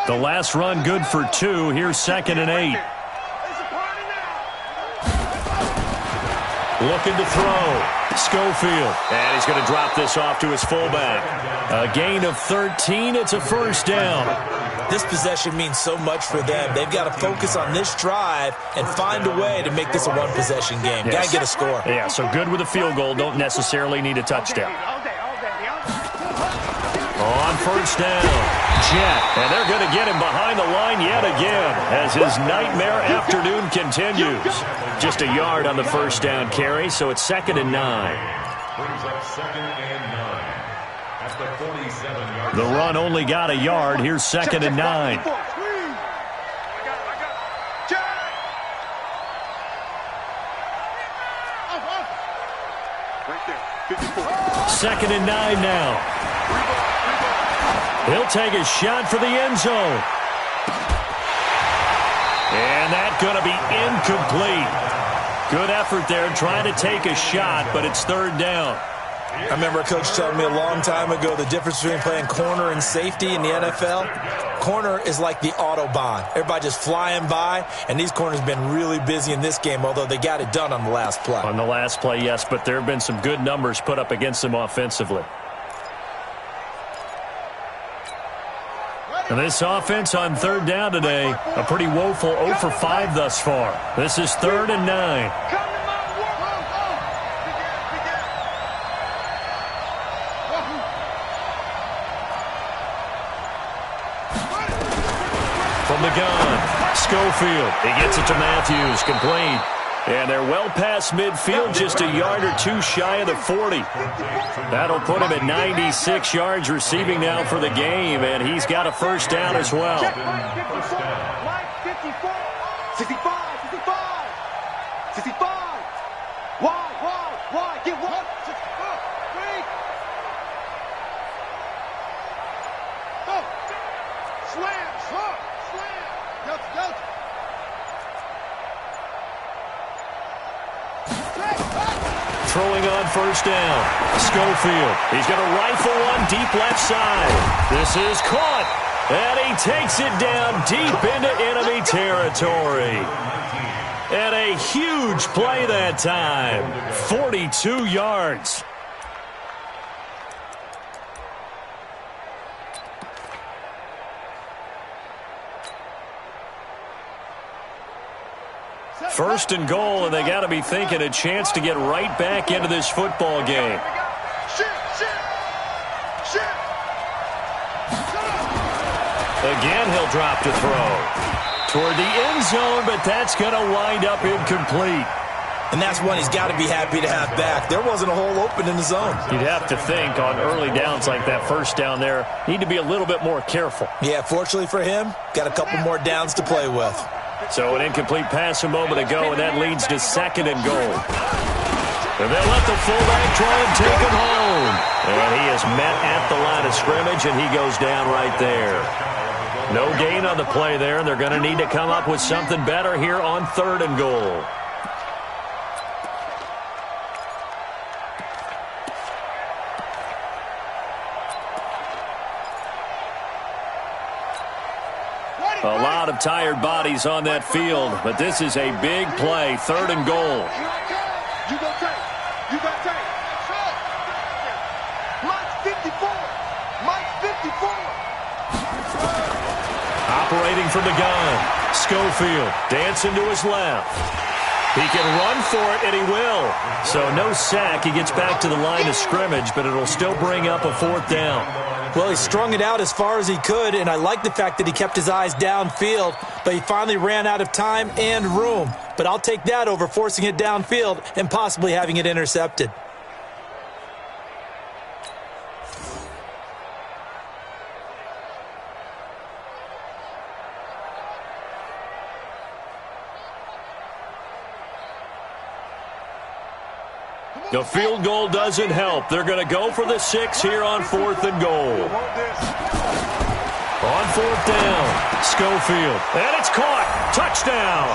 The last run good for 2. Here's 2nd and 8. Looking to throw. Schofield. And he's going to drop this off to his fullback. A gain of 13. It's a first down. This possession means so much for them. They've got to focus on this drive and find a way to make this a one-possession game. Yes. Got to get a score. Yeah, so good with a field goal. Don't necessarily need a touchdown. On first down, Jet. And they're going to get him behind the line yet again as his nightmare afternoon continues. Just a yard on the first down carry, so it's 2nd and 9. Brings up 2nd and 9. At the 47-yard The run only got a yard. Here's 2nd and 9. Second and 9 now. He'll take a shot for the end zone. And that's going to be incomplete. Good effort there trying to take a shot, but it's 3rd down. I remember a coach telling me a long time ago the difference between playing corner and safety in the NFL. Corner is like the Autobahn. Everybody just flying by, and these corners have been really busy in this game, although they got it done on the last play. On the last play, yes, but there have been some good numbers put up against them offensively. And this offense on 3rd down today, a pretty woeful 0 for 5 thus far. This is 3rd and 9. From the gun, Schofield. He gets it to Matthews, complete. And they're well past midfield, just a yard or 2 shy of the 40. That'll put him at 96 yards receiving now for the game, and he's got a first down as well. 55, 65. Why? Get one. 65, 3. Go. Slam. Go. Throwing on first down, Schofield. He's going to rifle one deep left side. This is caught, and he takes it down deep into enemy territory. And a huge play that time, 42 yards. First and goal, and they got to be thinking a chance to get right back into this football game. Again, he'll drop to throw. Toward the end zone, but that's going to wind up incomplete. And that's one he's got to be happy to have back. There wasn't a hole open in the zone. You'd have to think on early downs like that first down there, need to be a little bit more careful. Yeah, fortunately for him, got a couple more downs to play with. So an incomplete pass a moment ago, and that leads to 2nd and goal. And they'll let the fullback try and take him home. And he is met at the line of scrimmage, and he goes down right there. No gain on the play there, and they're going to need to come up with something better here on 3rd and goal. A lot of tired bodies on that field, but this is a big play, 3rd and goal. You go take. You go take. Mike 54. Mike 54. Operating from the gun, Schofield dancing to his left. He can run for it, and he will. So no sack. He gets back to the line of scrimmage, but it'll still bring up a 4th down. Well, he strung it out as far as he could, and I like the fact that he kept his eyes downfield, but he finally ran out of time and room. But I'll take that over forcing it downfield and possibly having it intercepted. The field goal doesn't help. They're going to go for the 6 here on 4th and goal. On 4th down, Schofield. And it's caught. Touchdown.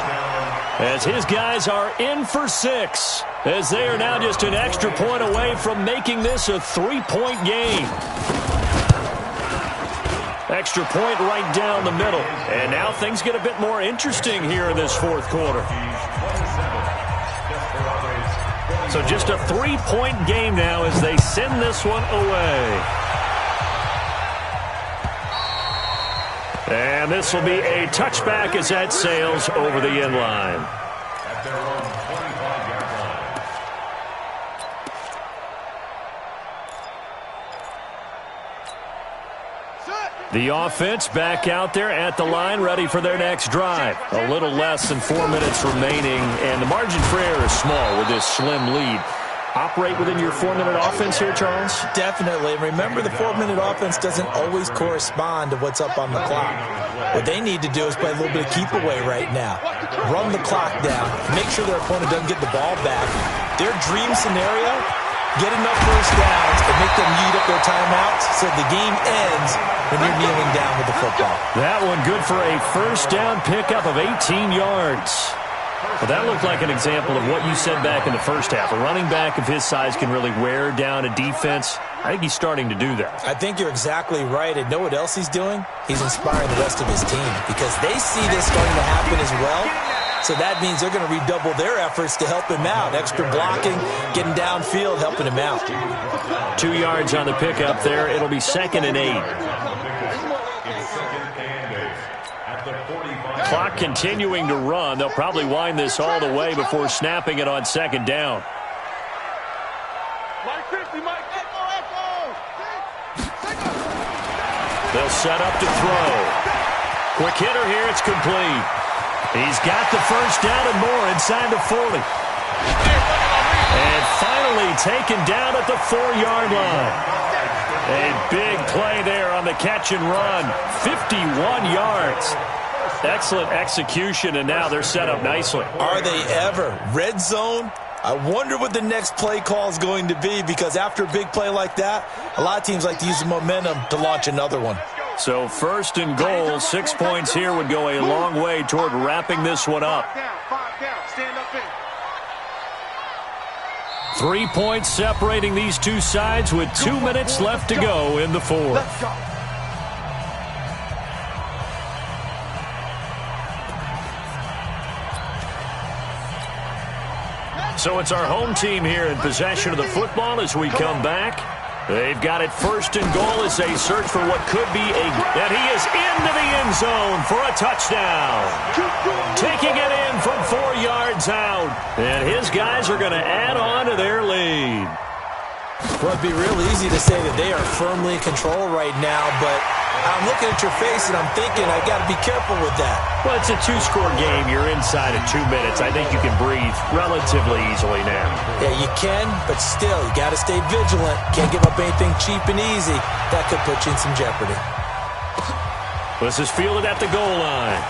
As his guys are in for 6. As they are now just an extra point away from making this a 3-point game. Extra point right down the middle. And now things get a bit more interesting here in this 4th quarter. So just a 3-point game now as they send this one away. And this will be a touchback as that sails over the end line. At their own 25-yard line. The offense back out there at the line, ready for their next drive. A little less than 4 minutes remaining, and the margin for error is small with this slim lead. Operate within your 4-minute offense here, Charles? Definitely. Remember, the 4-minute offense doesn't always correspond to what's up on the clock. What they need to do is play a little bit of keep away right now. Run the clock down. Make sure their opponent doesn't get the ball back. Their dream scenario, get enough first downs and make them eat up their timeouts so the game ends when you're kneeling down with the football. That one good for a first down pickup of 18 yards. Well, that looked like an example of what you said back in the first half. A running back of his size can really wear down a defense. I think he's starting to do that. I think you're exactly right. And know what else he's doing? He's inspiring the rest of his team because they see this starting to happen as well. So that means they're going to redouble their efforts to help him out. Extra blocking, getting downfield, helping him out. 2 yards on the pickup there. It'll be 2nd and 8. Clock continuing to run. They'll probably wind this all the way before snapping it on 2nd down. They'll set up to throw. Quick hitter here. It's complete. He's got the first down and more inside the 40. And finally taken down at the 4-yard line. A big play there on the catch and run. 51 yards. Excellent execution, and now they're set up nicely. Are they ever? Red zone? I wonder what the next play call is going to be because after a big play like that, a lot of teams like to use the momentum to launch another one. So 1st and goal, 6 points here would go a long way toward wrapping this one up. 3 points separating these two sides with 2 minutes left to go in the 4th. So it's our home team here in possession of the football as we come back. They've got it 1st and goal as they search for what could be a... And he is into the end zone for a touchdown. Taking it in from 4 yards out. And his guys are going to add on to their lead. Well, it'd be real easy to say that they are firmly in control right now, but I'm looking at your face and I'm thinking I got to be careful with that. Well, it's a 2-score game. You're inside of 2 minutes. I think you can breathe relatively easily now. Yeah, you can, but still, you got to stay vigilant. Can't give up anything cheap and easy. That could put you in some jeopardy. This is fielded at the goal line.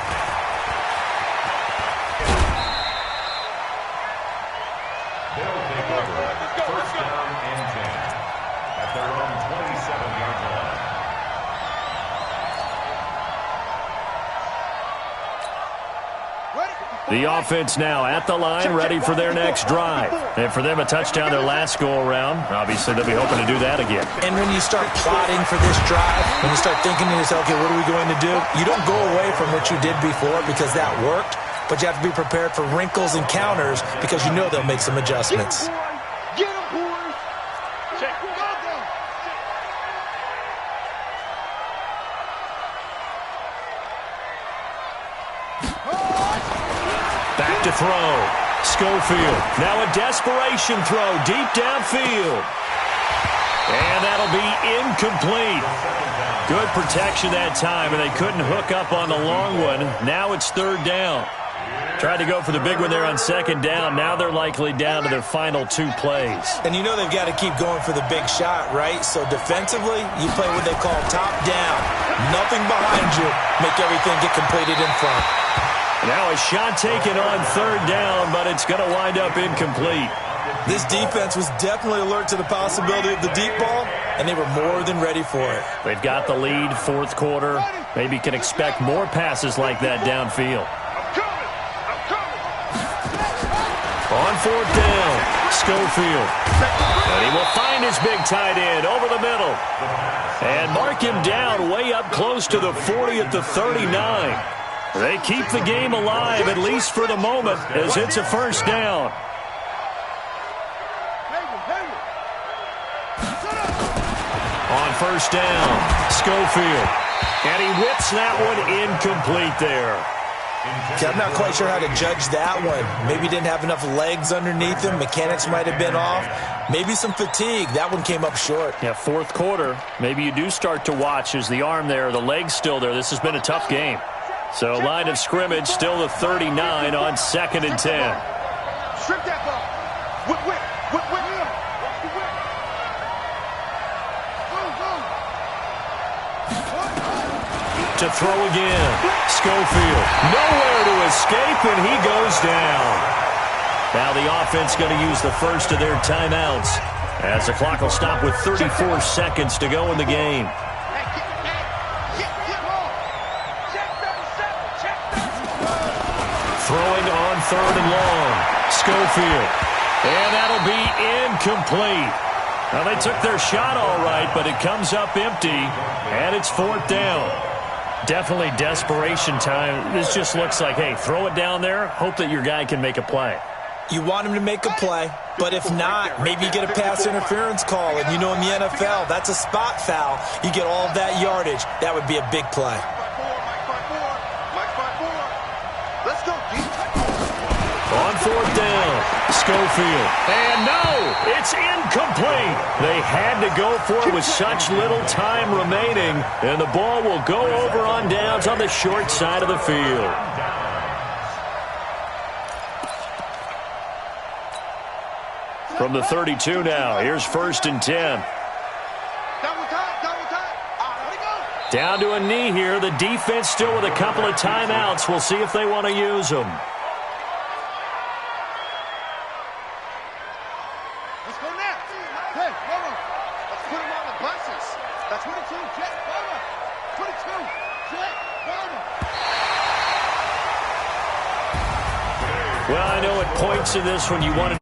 The offense now at the line, ready for their next drive. And for them, a touchdown their last go-around. Obviously, they'll be hoping to do that again. And when you start plotting for this drive, when you start thinking to yourself, okay, what are we going to do? You don't go away from what you did before because that worked, but you have to be prepared for wrinkles and counters because you know they'll make some adjustments. Get him, boys. Check. Go, go. Back to throw. Schofield. Now a desperation throw deep downfield. And that'll be incomplete. Good protection that time, and they couldn't hook up on the long one. Now it's third down. Tried to go for the big one there on second down. Now they're likely down to their final 2 plays. And you know they've got to keep going for the big shot, right? So defensively, you play what they call top down. Nothing behind you. Make everything get completed in front. Now a shot taken on third down, but it's going to wind up incomplete. This defense was definitely alert to the possibility of the deep ball, and they were more than ready for it. They've got the lead, fourth quarter. Maybe can expect more passes like that downfield. On fourth down, Schofield. And he will find his big tight end over the middle. And mark him down way up close to the 40 at the 39. They keep the game alive, at least for the moment, as it's a first down. On first down, Schofield. And he whips that one incomplete there. I'm not quite sure how to judge that one. Maybe he didn't have enough legs underneath him. Mechanics might have been off. Maybe some fatigue. That one came up short. Yeah, fourth quarter. Maybe you do start to watch as the arm there, the leg's still there. This has been a tough game. So line of scrimmage, still the 39 on 2nd and 10. Strip that ball. Whip, whip, whip, whip. To throw again, Schofield. Nowhere to escape, and he goes down. Now the offense going to use the first of their timeouts as the clock will stop with 34 seconds to go in the game. Throwing on third and long, Schofield. And that'll be incomplete. Now they took their shot all right, but it comes up empty, and it's fourth down. Definitely desperation time. This just looks like, hey, throw it down there, hope that your guy can make a play. You want him to make a play, but if not, maybe you get a pass interference call. And you know in the NFL, that's a spot foul. You get all of that yardage. That would be a big play. Let's go, On fourth down, Schofield. And no, it's incomplete. They had to go for it with such little time remaining, and the ball will go over on downs on the short side of the field. From the 32 now, here's 1st and 10. Down to a knee here. The defense still with a couple of timeouts. We'll see if they want to use them. Let's go now. Hey, Bubba. Let's put him on the buses. That's 22, Jet, Bubba. 22, Jet, Bubba. Well, I know at points in this when you want to